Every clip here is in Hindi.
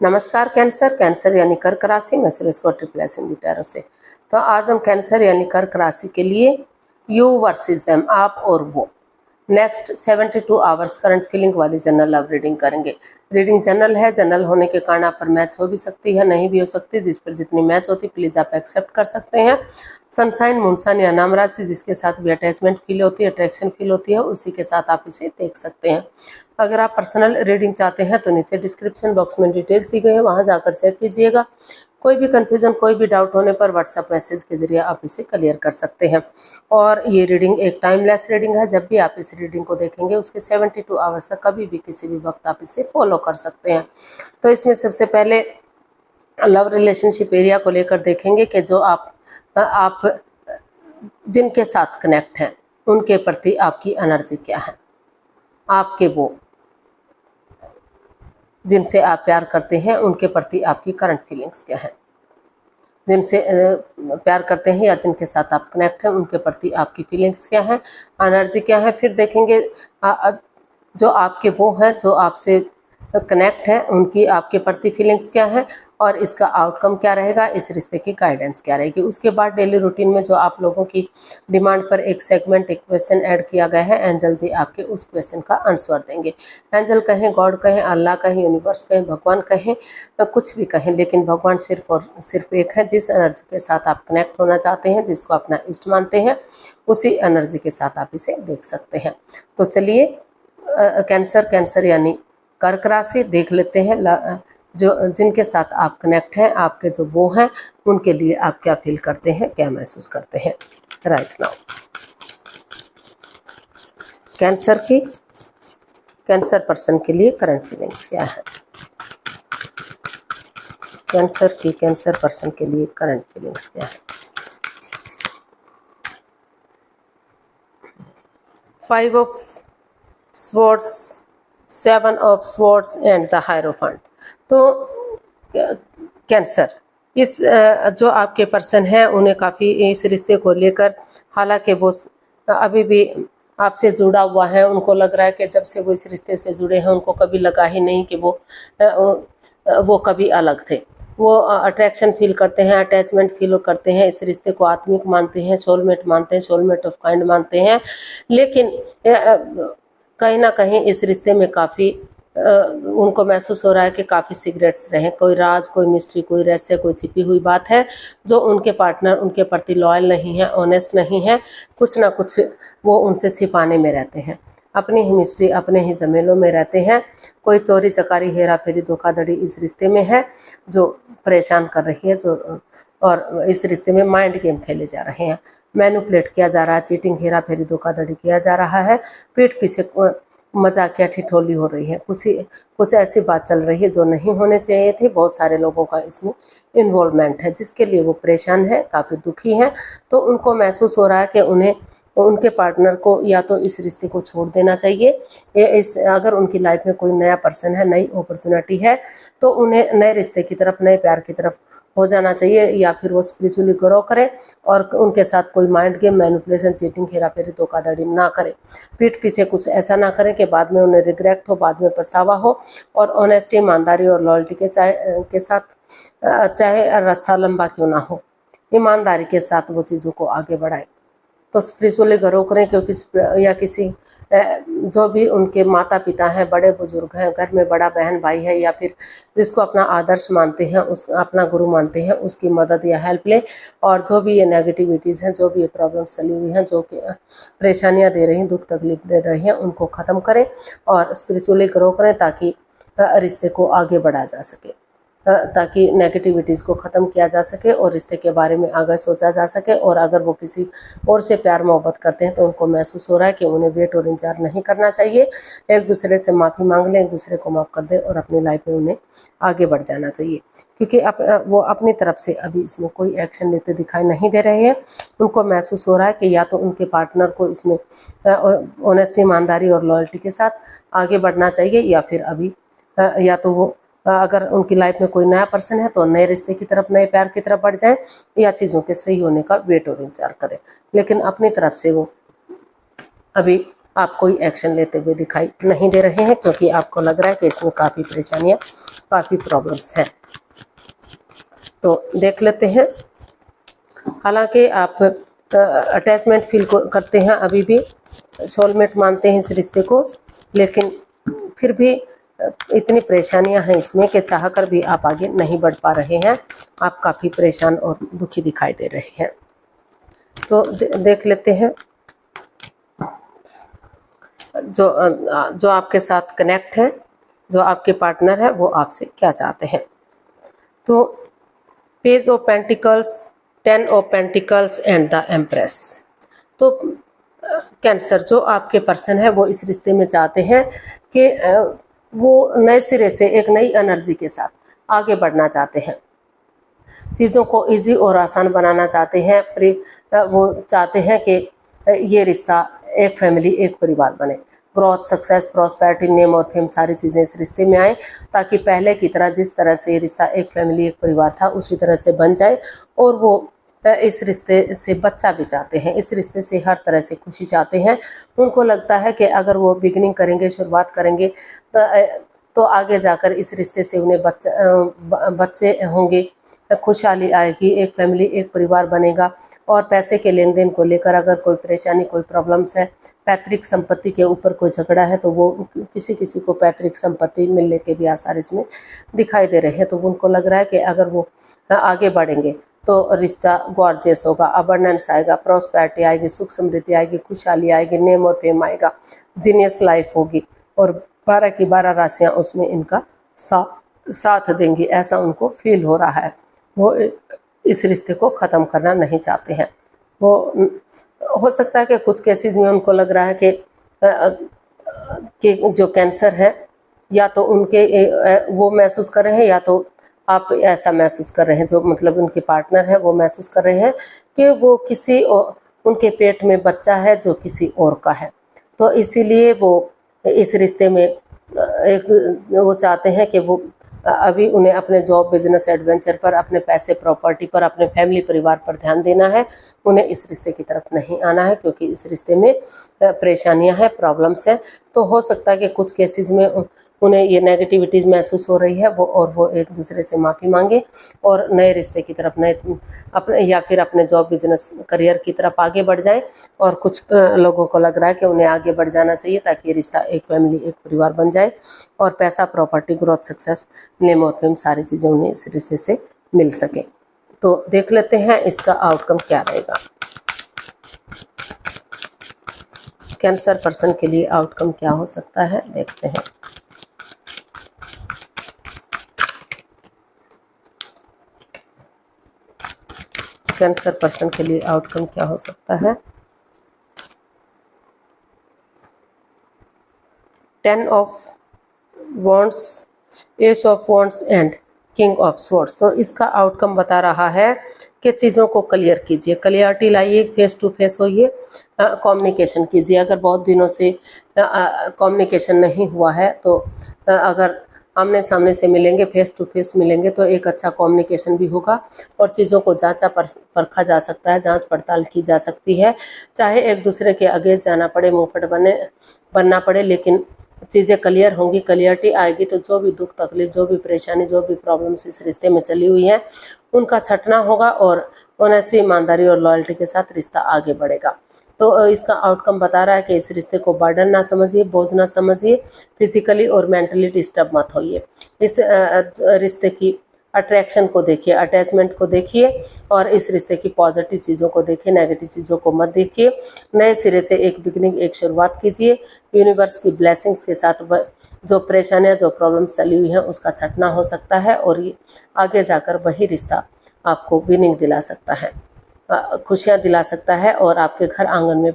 नमस्कार कैंसर। कैंसर यानी कर्क राशि। मैं सुरेश को ट्रिपल एस हिंदी टैरो से। तो आज हम कैंसर यानी कर्क राशि के लिए यू वर्सेस देम, आप और वो, नेक्स्ट 72 आवर्स करंट फीलिंग वाली जनरल लव रीडिंग करेंगे। रीडिंग जनरल है, जनरल होने के कारण आप पर मैच हो भी सकती है, नहीं भी हो सकती। जिस पर जितनी मैच होती प्लीज आप एक्सेप्ट कर सकते हैं। सनसाइन, मूनसाइन या नाम राशि जिसके साथ भी अटैचमेंट फील होती है, अट्रैक्शन फील होती है, उसी के साथ आप इसे देख सकते हैं। अगर आप पर्सनल रीडिंग चाहते हैं तो नीचे डिस्क्रिप्शन बॉक्स में डिटेल्स दी गई है, वहां जाकर चेक कीजिएगा। कोई भी कन्फ्यूजन, कोई भी डाउट होने पर व्हाट्सएप मैसेज के जरिए आप इसे क्लियर कर सकते हैं। और ये रीडिंग एक टाइमलेस रीडिंग है। जब भी आप इस रीडिंग को देखेंगे उसके 72 आवर्स तक कभी भी किसी भी वक्त आप इसे फॉलो कर सकते हैं। तो इसमें सबसे पहले लव रिलेशनशिप एरिया को लेकर देखेंगे कि जो आप जिनके साथ कनेक्ट हैं उनके प्रति आपकी एनर्जी क्या है। आपके वो जिनसे आप प्यार करते हैं उनके प्रति आपकी करंट फीलिंग्स क्या है। जिनसे प्यार करते हैं या जिनके साथ आप कनेक्ट हैं उनके प्रति आपकी फीलिंग्स क्या है, एनर्जी क्या है। फिर देखेंगे जो आपके वो हैं जो आपसे कनेक्ट है उनकी आपके प्रति फीलिंग्स क्या है और इसका आउटकम क्या रहेगा, इस रिश्ते की गाइडेंस क्या रहेगी। उसके बाद डेली रूटीन में जो आप लोगों की डिमांड पर एक सेगमेंट, एक क्वेश्चन ऐड किया गया है, एंजल जी आपके उस क्वेश्चन का आंसर देंगे। एंजल कहें, गॉड कहें, अल्लाह कहें, यूनिवर्स कहें, भगवान कहें, कुछ भी कहें, लेकिन भगवान सिर्फ और सिर्फ एक है। जिस एनर्जी के साथ आप कनेक्ट होना चाहते हैं, जिसको अपना इष्ट मानते हैं, उसी एनर्जी के साथ आप इसे देख सकते हैं। तो चलिए कैंसर यानी कर्क राशि देख लेते हैं। जो जिनके साथ आप कनेक्ट हैं, आपके जो वो हैं, उनके लिए आप क्या फील करते हैं, क्या महसूस करते हैं राइट नाउ। कैंसर पर्सन के लिए करंट फीलिंग्स क्या है। कैंसर पर्सन के लिए करंट फीलिंग्स क्या है। 5 of swords, 7 of swords and the hierophant. तो कैंसर, इस जो आपके पर्सन हैं उन्हें काफ़ी इस रिश्ते को लेकर, हालांकि वो अभी भी आपसे जुड़ा हुआ है, उनको लग रहा है कि जब से वो इस रिश्ते से जुड़े हैं उनको कभी लगा ही नहीं कि वो कभी अलग थे। वो अट्रैक्शन फील करते हैं, अटैचमेंट फील करते हैं, इस रिश्ते को आत्मिक मानते हैं, सोलमेट मानते हैं, सोलमेट ऑफ काइंड मानते हैं। लेकिन कहीं ना कहीं इस रिश्ते में काफ़ी उनको महसूस हो रहा है कि काफ़ी सिगरेट्स रहे, कोई राज, कोई मिस्ट्री, कोई रहस्य, कोई छिपी हुई बात है जो उनके पार्टनर उनके प्रति लॉयल नहीं है, ऑनेस्ट नहीं है। कुछ ना कुछ वो उनसे छिपाने में रहते हैं, अपनी ही मिस्ट्री, अपने ही जमेलों में रहते हैं। कोई चोरी चकारी, हेरा फेरी, धोखाधड़ी इस रिश्ते में है जो परेशान कर रही है, जो और इस रिश्ते में माइंड गेम खेले जा रहे हैं, मैनिपुलेट किया जा रहा है, चीटिंग, हेरा फेरी, धोखाधड़ी किया जा रहा है, पीठ पीछे मजाकिया ठिठोली हो रही है, कुछ ऐसी बात चल रही है जो नहीं होने चाहिए थी। बहुत सारे लोगों का इसमें इन्वॉल्वमेंट है जिसके लिए वो परेशान है, काफ़ी दुखी हैं। तो उनको महसूस हो रहा है कि उन्हें उनके पार्टनर को या तो इस रिश्ते को छोड़ देना चाहिए, या अगर उनकी लाइफ में कोई नया पर्सन है, नई अपॉर्चुनिटी है, तो उन्हें नए रिश्ते की तरफ, नए प्यार की तरफ हो जाना चाहिए, या फिर वो स्पिरिचुअली ग्रो करें और उनके साथ कोई माइंड गेम, मैनिपुलेशन, चीटिंग, हेराफेरी, धोखाधड़ी ना करें। पीठ पीछे कुछ ऐसा ना करें कि बाद में उन्हें रिग्रेट हो, बाद में पछतावा हो। और ऑनेस्टी, ईमानदारी और लॉयल्टी के साथ चाहे रास्ता लंबा क्यों ना हो, ईमानदारी के साथ वो चीज़ों को आगे बढ़ाएं। तो स्पिरिचुअली ग्रो करें, क्योंकि या किसी जो भी उनके माता पिता हैं, बड़े बुजुर्ग हैं, घर में बड़ा बहन भाई है, या फिर जिसको अपना आदर्श मानते हैं, उस अपना गुरु मानते हैं, उसकी मदद या हेल्प लें। और जो भी ये नेगेटिविटीज़ हैं, जो भी ये प्रॉब्लम्स चली हुई हैं, जो कि परेशानियां दे रही हैं, दुख तकलीफ दे रही हैं, उनको ख़त्म करें और स्पिरिचुअली ग्रो करें ताकि रिश्ते को आगे बढ़ाया जा सके, ताकि नेगेटिविटीज़ को ख़त्म किया जा सके और रिश्ते के बारे में आगे सोचा जा सके। और अगर वो किसी और से प्यार मोहब्बत करते हैं तो उनको महसूस हो रहा है कि उन्हें वेट और इंतजार नहीं करना चाहिए, एक दूसरे से माफ़ी मांग लें, एक दूसरे को माफ़ कर दें और अपनी लाइफ में उन्हें आगे बढ़ जाना चाहिए। क्योंकि वो अपनी तरफ से अभी इसमें कोई एक्शन लेते दिखाई नहीं दे रहे हैं। उनको महसूस हो रहा है कि या तो उनके पार्टनर को इसमें ऑनेस्टी, ईमानदारी और लॉयल्टी के साथ आगे बढ़ना चाहिए, या फिर अभी या तो वो अगर उनकी लाइफ में कोई नया पर्सन है तो नए रिश्ते की तरफ, नए प्यार की तरफ बढ़ जाएं, या चीज़ों के सही होने का वेट और इंतजार करें। लेकिन अपनी तरफ से वो अभी आप कोई एक्शन लेते हुए दिखाई नहीं दे रहे हैं, क्योंकि आपको लग रहा है कि इसमें काफ़ी परेशानियां काफ़ी प्रॉब्लम्स हैं। तो देख लेते हैं। हालांकि आप अटैचमेंट फील करते हैं, अभी भी सोलमेट मानते हैं इस रिश्ते को, लेकिन फिर भी इतनी परेशानियां हैं इसमें कि चाहकर भी आप आगे नहीं बढ़ पा रहे हैं। आप काफ़ी परेशान और दुखी दिखाई दे रहे हैं। तो देख लेते हैं जो आपके साथ कनेक्ट है, जो आपके पार्टनर है, वो आपसे क्या चाहते हैं। तो page of pentacles, 10 of pentacles and the empress. तो कैंसर जो आपके पर्सन है वो इस रिश्ते में चाहते हैं कि वो नए सिरे से एक नई एनर्जी के साथ आगे बढ़ना चाहते हैं, चीज़ों को इजी और आसान बनाना चाहते हैं। वो चाहते हैं कि ये रिश्ता एक फैमिली, एक परिवार बने। ग्रोथ, सक्सेस, प्रॉस्पेरिटी, नेम और फेम सारी चीज़ें इस रिश्ते में आए, ताकि पहले की तरह जिस तरह से ये रिश्ता एक फैमिली, एक परिवार था, उसी तरह से बन जाए। और वो इस रिश्ते से बच्चा भी चाहते हैं, इस रिश्ते से हर तरह से खुशी चाहते हैं। उनको लगता है कि अगर वो बिगिनिंग करेंगे, शुरुआत करेंगे, तो आगे जाकर इस रिश्ते से उन्हें बच्चे होंगे, खुशहाली आएगी, एक फैमिली, एक परिवार बनेगा। और पैसे के लेन देन को लेकर अगर कोई परेशानी, कोई प्रॉब्लम्स है, पैतृक संपत्ति के ऊपर कोई झगड़ा है, तो वो किसी को पैतृक संपत्ति मिलने के भी आसार इसमें दिखाई दे रहे हैं। तो उनको लग रहा है कि अगर वो आगे बढ़ेंगे तो रिश्ता गॉर्जियस होगा, अबंडेंस आएगा, प्रॉस्पेरिटी आएगी, सुख समृद्धि आएगी, खुशहाली आएगी, नेम और फेम आएगा, जीनियस लाइफ होगी, और 12 की 12 राशियाँ उसमें इनका साथ देंगी, ऐसा उनको फील हो रहा है। वो इस रिश्ते को ख़त्म करना नहीं चाहते हैं। वो हो सकता है कि कुछ केसेस में उनको लग रहा है कि जो कैंसर है, या तो उनके वो महसूस कर रहे हैं, या तो आप ऐसा महसूस कर रहे हैं, जो मतलब उनके पार्टनर है वो महसूस कर रहे हैं कि वो उनके पेट में बच्चा है जो किसी और का है। तो इसीलिए वो इस रिश्ते में वो चाहते हैं कि वो अभी उन्हें अपने जॉब, बिजनेस, एडवेंचर पर, अपने पैसे, प्रॉपर्टी पर, अपने फैमिली, परिवार पर ध्यान देना है। उन्हें इस रिश्ते की तरफ नहीं आना है, क्योंकि इस रिश्ते में परेशानियां हैं, प्रॉब्लम्स हैं। तो हो सकता है कि कुछ केसेस में उन्हें ये नेगेटिविटीज़ महसूस हो रही है, वो एक दूसरे से माफ़ी मांगे और नए रिश्ते की तरफ, या फिर अपने जॉब, बिजनेस, करियर की तरफ आगे बढ़ जाएं। और कुछ लोगों को लग रहा है कि उन्हें आगे बढ़ जाना चाहिए, ताकि ये रिश्ता एक फैमिली, एक परिवार बन जाए, और पैसा, प्रॉपर्टी, ग्रोथ, सक्सेस, नेम और फेम सारी चीज़ें उन्हें इस रिश्ते से मिल सके। तो देख लेते हैं इसका आउटकम क्या रहेगा। कैंसर पर्सन के लिए आउटकम क्या हो सकता है, देखते हैं। कैंसर पर्सन के लिए आउटकम क्या हो सकता है। 10 of wands, S of wands and king of swords. तो इसका आउटकम बता रहा है कि चीज़ों को क्लियर कीजिए, क्लियरिटी लाइए, फेस टू फेस होइए, कम्युनिकेशन कीजिए। अगर बहुत दिनों से कम्युनिकेशन नहीं हुआ है, तो अगर आमने सामने से मिलेंगे, फेस टू फेस मिलेंगे, तो एक अच्छा कम्युनिकेशन भी होगा, और चीज़ों को जांचा परखा जा सकता है, जांच पड़ताल की जा सकती है। चाहे एक दूसरे के अगेंस्ट जाना पड़े, मुंहफट बनना पड़े, लेकिन चीज़ें क्लियर होंगी, क्लियरिटी आएगी, तो जो भी दुख तकलीफ, जो भी परेशानी, जो भी प्रॉब्लम्स इस रिश्ते में चली हुई हैं, उनका छटना होगा, और ऑनेस्टी, ईमानदारी और लॉयल्टी के साथ रिश्ता आगे बढ़ेगा। तो इसका आउटकम बता रहा है कि इस रिश्ते को बर्डन ना समझिए, बोझ ना समझिए, फिजिकली और मेंटली डिस्टर्ब मत होइए। इस रिश्ते की अट्रैक्शन को देखिए, अटैचमेंट को देखिए, और इस रिश्ते की पॉजिटिव चीज़ों को देखिए, नेगेटिव चीज़ों को मत देखिए। नए सिरे से एक बिगिनिंग, एक शुरुआत कीजिए। यूनिवर्स की ब्लेसिंग्स के साथ जो परेशानियां, जो प्रॉब्लम्स चली हुई हैं, उसका छटना हो सकता है, और ये आगे जाकर वही रिश्ता आपको विनिंग दिला सकता है, खुशियाँ दिला सकता है। और आपके घर आंगन में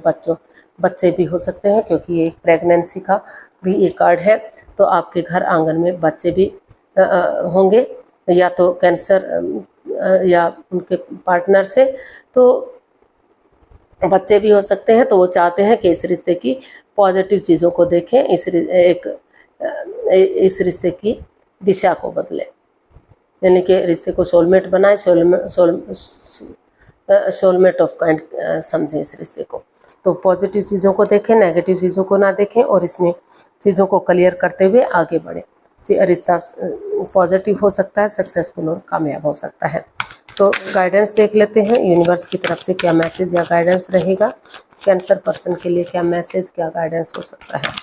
बच्चे भी हो सकते हैं, क्योंकि ये एक प्रेगनेंसी का भी एक कार्ड है। तो आपके घर आंगन में बच्चे भी होंगे, या तो कैंसर या उनके पार्टनर से, तो बच्चे भी हो सकते हैं। तो वो चाहते हैं कि इस रिश्ते की पॉजिटिव चीज़ों को देखें, इस रिश्ते की दिशा को बदलें, यानी कि रिश्ते को सोलमेट बनाए, सोलमेट ऑफ काइंड समझें इस रिश्ते को। तो पॉजिटिव चीज़ों को देखें, नेगेटिव चीज़ों को ना देखें, और इसमें चीज़ों को क्लियर करते हुए आगे बढ़ें। रिश्ता पॉजिटिव हो सकता है, सक्सेसफुल और कामयाब हो सकता है। तो गाइडेंस देख लेते हैं यूनिवर्स की तरफ से क्या मैसेज या गाइडेंस रहेगा, कैंसर पर्सन के लिए क्या मैसेज क्या गाइडेंस हो सकता है।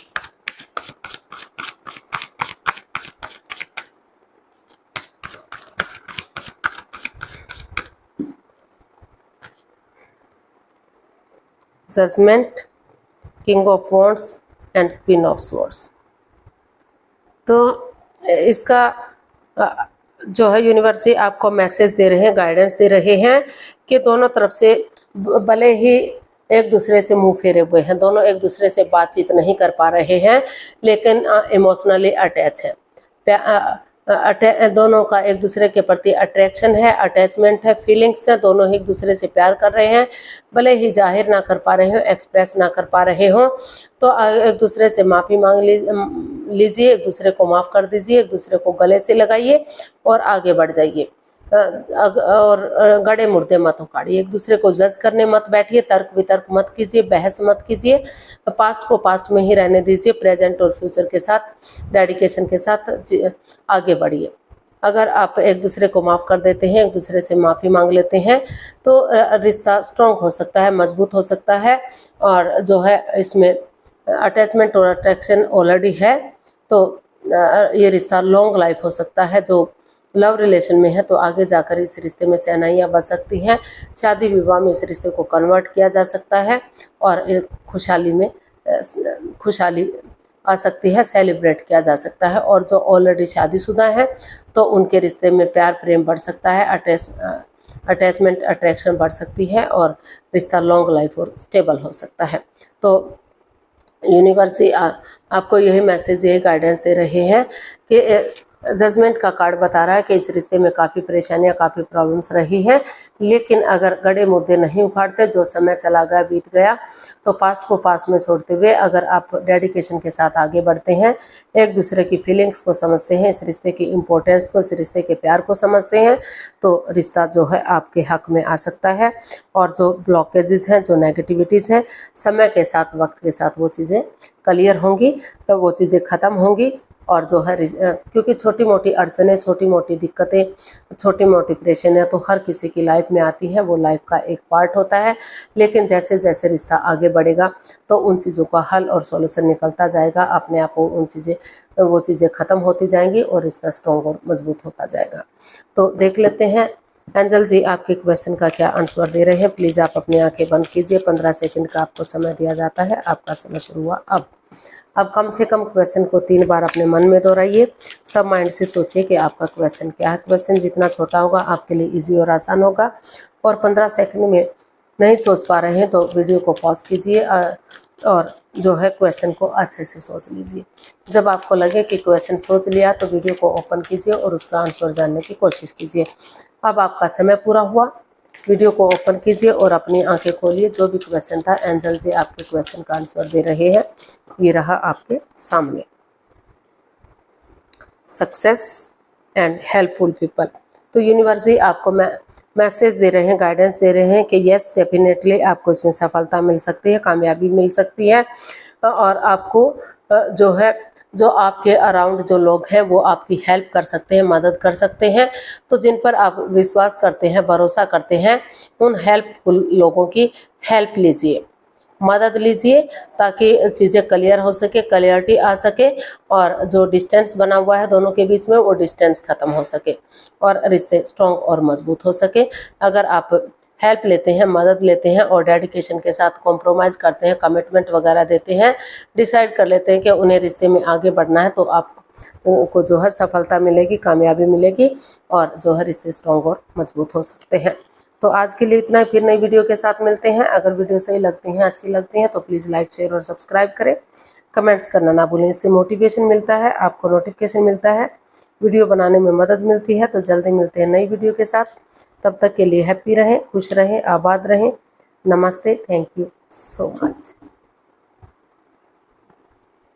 Judgement, king of wands and queen of swords. तो इसका जो है यूनिवर्स जी आपको मैसेज दे रहे हैं, गाइडेंस दे रहे हैं कि दोनों तरफ से भले ही एक दूसरे से मुंह फेरे हुए हैं, दोनों एक दूसरे से बातचीत नहीं कर पा रहे हैं, लेकिन इमोशनली अटैच है। दोनों का एक दूसरे के प्रति अट्रैक्शन है, अटैचमेंट है, फीलिंग्स है, दोनों ही एक दूसरे से प्यार कर रहे हैं, भले ही जाहिर ना कर पा रहे हो, एक्सप्रेस ना कर पा रहे हो। तो एक दूसरे से माफ़ी मांग लीजिए, एक दूसरे को माफ़ कर दीजिए, एक दूसरे को गले से लगाइए और आगे बढ़ जाइए। और गड़े मुर्दे मत उखाड़िए, एक दूसरे को जज करने मत बैठिए, तर्क वितर्क मत कीजिए, बहस मत कीजिए, पास्ट को पास्ट में ही रहने दीजिए, प्रेजेंट और फ्यूचर के साथ डेडिकेशन के साथ आगे बढ़िए। अगर आप एक दूसरे को माफ़ कर देते हैं, एक दूसरे से माफ़ी मांग लेते हैं, तो रिश्ता स्ट्रॉन्ग हो सकता है, मजबूत हो सकता है। और जो है इसमें अटैचमेंट और अट्रैक्शन ऑलरेडी है, तो ये रिश्ता लॉन्ग लाइफ हो सकता है। जो लव रिलेशन में है तो आगे जाकर इस रिश्ते में सहनाइयाँ बच सकती हैं, शादी विवाह में इस रिश्ते को कन्वर्ट किया जा सकता है और खुशहाली में खुशहाली आ सकती है, सेलिब्रेट किया जा सकता है। और जो ऑलरेडी शादीशुदा हैं तो उनके रिश्ते में प्यार प्रेम बढ़ सकता है, अटैचमेंट अट्रैक्शन बढ़ सकती है और रिश्ता लॉन्ग लाइफ और स्टेबल हो सकता है। तो यूनिवर्स आपको यही मैसेज, यही गाइडेंस दे रहे हैं कि जजमेंट का कार्ड बता रहा है कि इस रिश्ते में काफ़ी परेशानियां, काफ़ी प्रॉब्लम्स रही हैं, लेकिन अगर गड़े मुद्दे नहीं उखाड़ते, जो समय चला गया बीत गया, तो पास्ट को पास्ट में छोड़ते हुए अगर आप डेडिकेशन के साथ आगे बढ़ते हैं, एक दूसरे की फीलिंग्स को समझते हैं, इस रिश्ते की इम्पोर्टेंस को, इस रिश्ते के प्यार को समझते हैं, तो रिश्ता जो है आपके हक में आ सकता है। और जो ब्लॉकेजेस हैं, जो नेगेटिविटीज़ हैं, समय के साथ, वक्त के साथ वो चीज़ें क्लियर होंगी, तो वो चीज़ें ख़त्म होंगी। और जो है क्योंकि छोटी मोटी अड़चनें, छोटी मोटी दिक्कतें, छोटी मोटी परेशानियां तो हर किसी की लाइफ में आती है, वो लाइफ का एक पार्ट होता है। लेकिन जैसे जैसे रिश्ता आगे बढ़ेगा तो उन चीज़ों का हल और सॉल्यूशन निकलता जाएगा, अपने आप वो चीज़ें ख़त्म होती जाएंगी और रिश्ता स्ट्रॉन्ग और मजबूत होता जाएगा। तो देख लेते हैं एंजल जी आपके क्वेश्चन का क्या आंसर दे रहे हैं। प्लीज़ आप अपनी आंखें बंद कीजिए, 15 सेकंड का आपको समय दिया जाता है। आपका समय शुरू हुआ अब कम से कम क्वेश्चन को 3 बार अपने मन में दोहराइए, सब माइंड से सोचिए कि आपका क्वेश्चन क्या है। क्वेश्चन जितना छोटा होगा आपके लिए इजी और आसान होगा। और 15 सेकंड में नहीं सोच पा रहे हैं तो वीडियो को पॉज कीजिए और जो है क्वेश्चन को अच्छे से सोच लीजिए। जब आपको लगे कि क्वेश्चन सोच लिया तो वीडियो को ओपन कीजिए और उसका आंसर जानने की कोशिश कीजिए। अब आपका समय पूरा हुआ, वीडियो को ओपन कीजिए और अपनी आंखें खोलिए। जो भी क्वेश्चन था एंजल जी आपके क्वेश्चन का आंसर दे रहे हैं, ये रहा आपके सामने। Success and helpful people. तो यूनिवर्स जी आपको मैसेज दे रहे हैं, गाइडेंस दे रहे हैं कि यस डेफिनेटली आपको इसमें सफलता मिल सकती है, कामयाबी मिल सकती है। और आपको जो आपके अराउंड जो लोग हैं वो आपकी हेल्प कर सकते हैं, मदद कर सकते हैं। तो जिन पर आप विश्वास करते हैं, भरोसा करते हैं, उन हेल्पफुल लोगों की हेल्प लीजिए, मदद लीजिए, ताकि चीज़ें क्लियर हो सके, क्लियरिटी आ सके और जो डिस्टेंस बना हुआ है दोनों के बीच में वो डिस्टेंस ख़त्म हो सके और रिश्ते स्ट्रॉन्ग और मजबूत हो सके। अगर आप हेल्प लेते हैं, मदद लेते हैं और डेडिकेशन के साथ कॉम्प्रोमाइज़ करते हैं, कमिटमेंट वगैरह देते हैं, डिसाइड कर लेते हैं कि उन्हें रिश्ते में आगे बढ़ना है, तो आपको जो है सफलता मिलेगी, कामयाबी मिलेगी और जो है रिश्ते स्ट्रॉन्ग और मजबूत हो सकते हैं। तो आज के लिए इतना ही, फिर नई वीडियो के साथ मिलते हैं। अगर वीडियो सही लगती हैं, अच्छी लगती हैं तो प्लीज़ लाइक, शेयर और सब्सक्राइब करें। कमेंट्स करना ना भूलें, इससे मोटिवेशन मिलता है, आपको नोटिफिकेशन मिलता है, वीडियो बनाने में मदद मिलती है। तो जल्दी मिलते हैं नई वीडियो के साथ। तब तक के लिए हैप्पी रहें, खुश रहें, आबाद रहें। नमस्ते, थैंक यू सो मच।